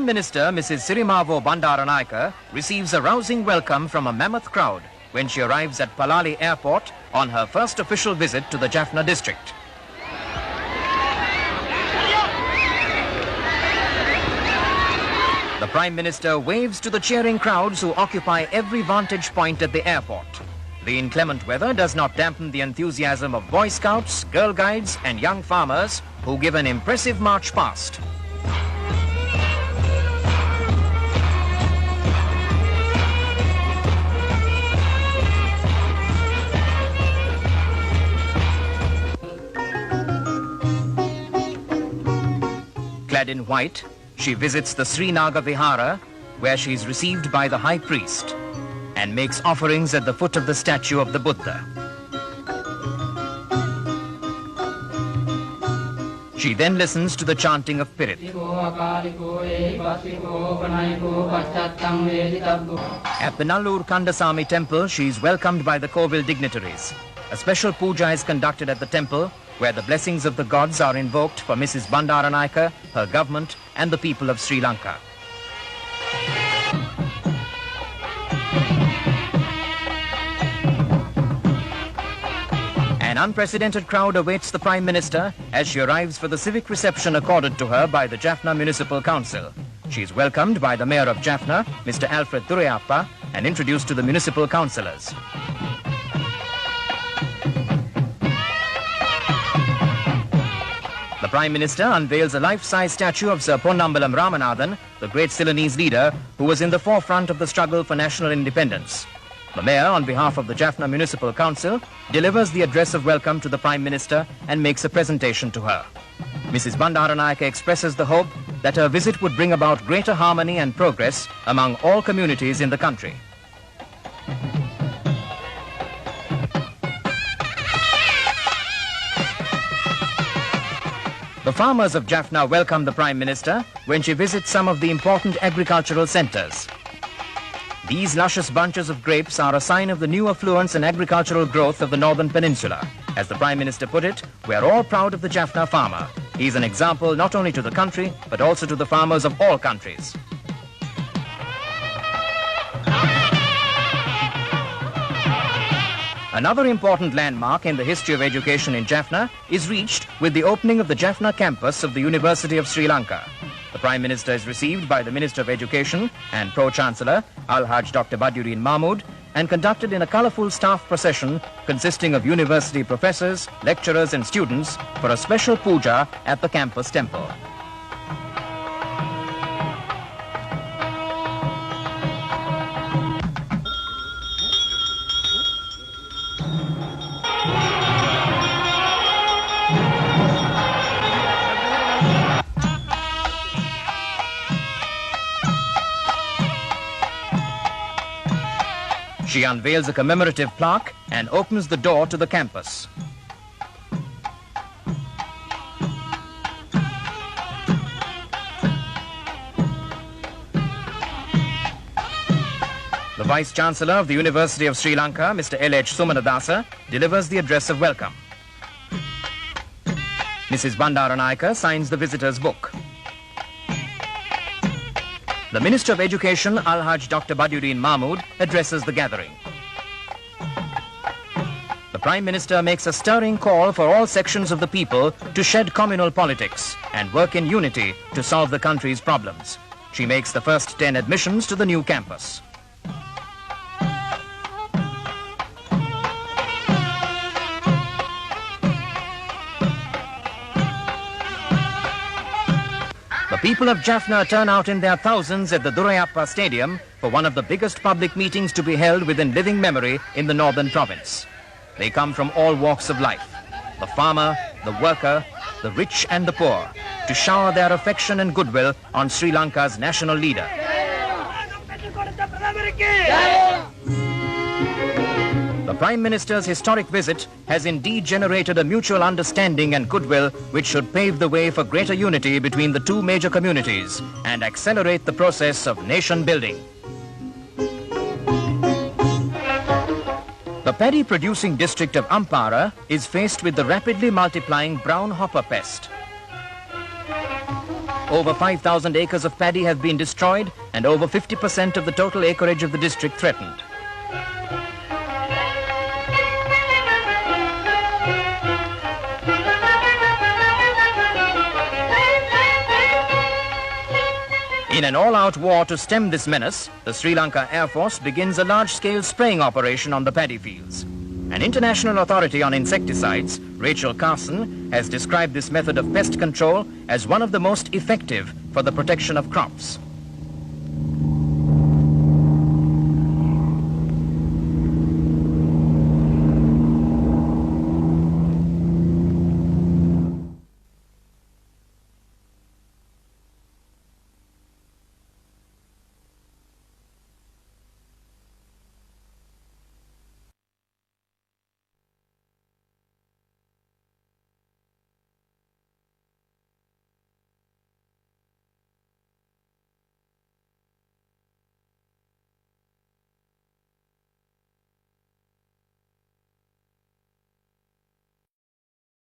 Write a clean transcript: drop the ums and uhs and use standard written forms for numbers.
Prime Minister, Mrs. Sirimavo Bandaranaike, receives a rousing welcome from a mammoth crowd when she arrives at Palali Airport on her first official visit to the Jaffna district. The Prime Minister waves to the cheering crowds who occupy every vantage point at the airport. The inclement weather does not dampen the enthusiasm of Boy Scouts, Girl Guides and young farmers who give an impressive march past. Clad in white, she visits the Sri Naga Vihara, where she is received by the High Priest and makes offerings at the foot of the statue of the Buddha. She then listens to the chanting of Pirit. At the Nallur Kandasamy temple, she is welcomed by the Kovil dignitaries. A special puja is conducted at the temple, where the blessings of the gods are invoked for Mrs. Bandaranaike, her government and the people of Sri Lanka. An unprecedented crowd awaits the Prime Minister as she arrives for the civic reception accorded to her by the Jaffna Municipal Council. She is welcomed by the Mayor of Jaffna, Mr. Alfred Durayappa, and introduced to the municipal councillors. The Prime Minister unveils a life-size statue of Sir Ponnambalam Ramanathan, the great Ceylonese leader who was in the forefront of the struggle for national independence. The Mayor, on behalf of the Jaffna Municipal Council, delivers the address of welcome to the Prime Minister and makes a presentation to her. Mrs. Bandaranaike expresses the hope that her visit would bring about greater harmony and progress among all communities in the country. The farmers of Jaffna welcome the Prime Minister when she visits some of the important agricultural centres. These luscious bunches of grapes are a sign of the new affluence and agricultural growth of the Northern Peninsula. As the Prime Minister put it, we are all proud of the Jaffna farmer. He is an example not only to the country, but also to the farmers of all countries. Another important landmark in the history of education in Jaffna is reached with the opening of the Jaffna campus of the University of Sri Lanka. The Prime Minister is received by the Minister of Education and Pro-Chancellor, Al-Haj Dr. Badiuddin Mahmood, and conducted in a colourful staff procession consisting of university professors, lecturers and students for a special puja at the campus temple. She unveils a commemorative plaque and opens the door to the campus. The Vice-Chancellor of the University of Sri Lanka, Mr. L.H. Sumanadasa, delivers the address of welcome. Mrs. Bandaranaike signs the visitor's book. The Minister of Education, Al-Haj Dr. Badiuddin Mahmood, addresses the gathering. The Prime Minister makes a stirring call for all sections of the people to shed communal politics and work in unity to solve the country's problems. She makes the first 10 admissions to the new campus. The people of Jaffna turn out in their thousands at the Durayappa Stadium for one of the biggest public meetings to be held within living memory in the northern province. They come from all walks of life, the farmer, the worker, the rich and the poor, to shower their affection and goodwill on Sri Lanka's national leader. The Prime Minister's historic visit has indeed generated a mutual understanding and goodwill which should pave the way for greater unity between the two major communities and accelerate the process of nation building. The paddy-producing district of Ampara is faced with the rapidly multiplying brown hopper pest. Over 5,000 acres of paddy have been destroyed and over 50% of the total acreage of the district threatened. In an all-out war to stem this menace, the Sri Lanka Air Force begins a large-scale spraying operation on the paddy fields. An international authority on insecticides, Rachel Carson, has described this method of pest control as one of the most effective for the protection of crops.